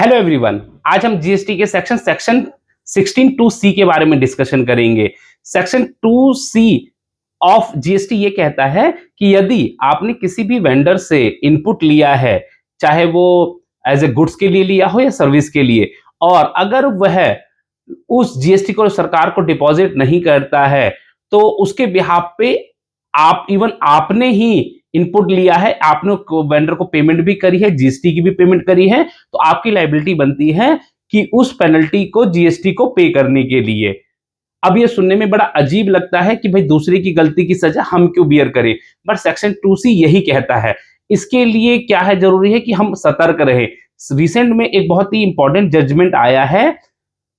Hello everyone, आज हम GST के सेक्शन 16(2)(c) के बारे में डिस्कशन करेंगे। सेक्शन 2(c) ऑफ जीएसटी ये कहता है कि यदि आपने किसी भी वेंडर से इनपुट लिया है, चाहे वो एज ए गुड्स के लिए लिया हो या सर्विस के लिए, और अगर वह उस जीएसटी को सरकार को डिपॉजिट नहीं करता है, तो उसके बिहाफ पे आपने ही इनपुट लिया है, आपने वेंडर को पेमेंट भी करी है, जीएसटी की भी पेमेंट करी है, तो आपकी लायबिलिटी बनती है कि उस पेनल्टी को जीएसटी को पे करने के लिए। अब ये सुनने में बड़ा अजीब लगता है कि भाई दूसरे की गलती की सजा हम क्यों बियर करें, बट सेक्शन 2(c) यही कहता है। इसके लिए क्या है, जरूरी है कि हम सतर्क रहें। रिसेंट में एक बहुत ही इंपॉर्टेंट जजमेंट आया है,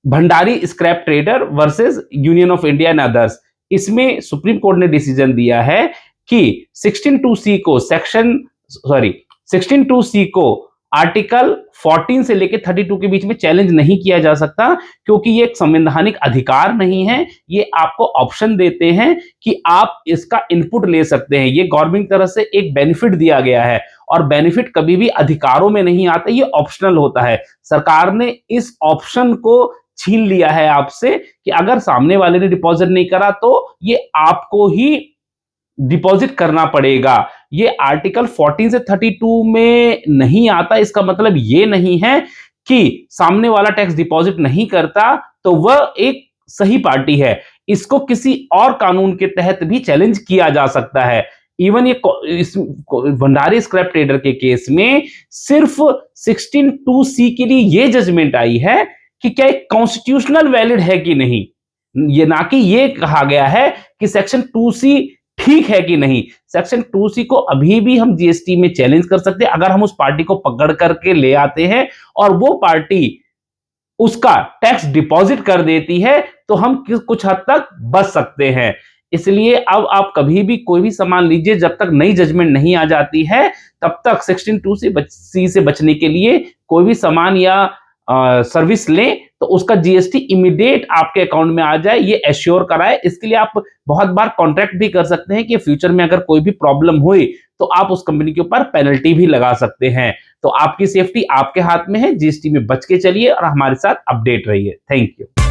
Bhandari scrap trader versus union of India and others. इसमें सुप्रीम कोर्ट ने डिसीजन दिया है कि 16(2)(c) को आर्टिकल 14 से लेकर 32 के बीच में चैलेंज नहीं किया जा सकता, क्योंकि ये एक संवैधानिक अधिकार नहीं है। ये आपको ऑप्शन देते हैं कि आप इसका इनपुट ले सकते हैं। ये गवर्नमेंट की तरफ से एक बेनिफिट दिया गया है, और बेनिफिट कभी भी अधिकारों में नहीं आता, ये ऑप्शनल होता है। सरकार ने इस ऑप्शन को छीन लिया है आपसे कि अगर सामने वाले ने डिपॉजिट नहीं करा तो ये आपको ही डिपॉजिट करना पड़ेगा। ये आर्टिकल 14 से 32 में नहीं आता। इसका मतलब ये नहीं है कि सामने वाला टैक्स डिपॉजिट नहीं करता तो वह एक सही पार्टी है। इसको किसी और कानून के तहत भी चैलेंज किया जा सकता है। इवन ये इस भंडारी स्क्रैप ट्रेडर के केस में सिर्फ 16(2)(c) के लिए ये जजमेंट आई है कि क्या एक कॉन्स्टिट्यूशनल वैलिड है कि नहीं, ये ना कि ये कहा गया है कि सेक्शन 2(c) ठीक है कि नहीं। सेक्शन 2(c) को अभी भी हम जीएसटी में चैलेंज कर सकते हैं, अगर हम उस पार्टी को पकड़ करके ले आते हैं और वो पार्टी उसका टैक्स डिपॉजिट कर देती है, तो हम कुछ हद तक बच सकते हैं। इसलिए अब आप कभी भी कोई भी सामान लीजिए, जब तक नई जजमेंट नहीं आ जाती है, तब तक 16(2)(c) से बचने के लिए कोई भी सामान या सर्विस लें तो उसका जीएसटी इमीडिएट आपके अकाउंट में आ जाए, ये एश्योर कराए। इसके लिए आप बहुत बार कॉन्ट्रैक्ट भी कर सकते हैं कि फ्यूचर में अगर कोई भी प्रॉब्लम हुई तो आप उस कंपनी के ऊपर पेनल्टी भी लगा सकते हैं। तो आपकी सेफ्टी आपके हाथ में है। जीएसटी में बच के चलिए और हमारे साथ अपडेट रहिए। Thank you.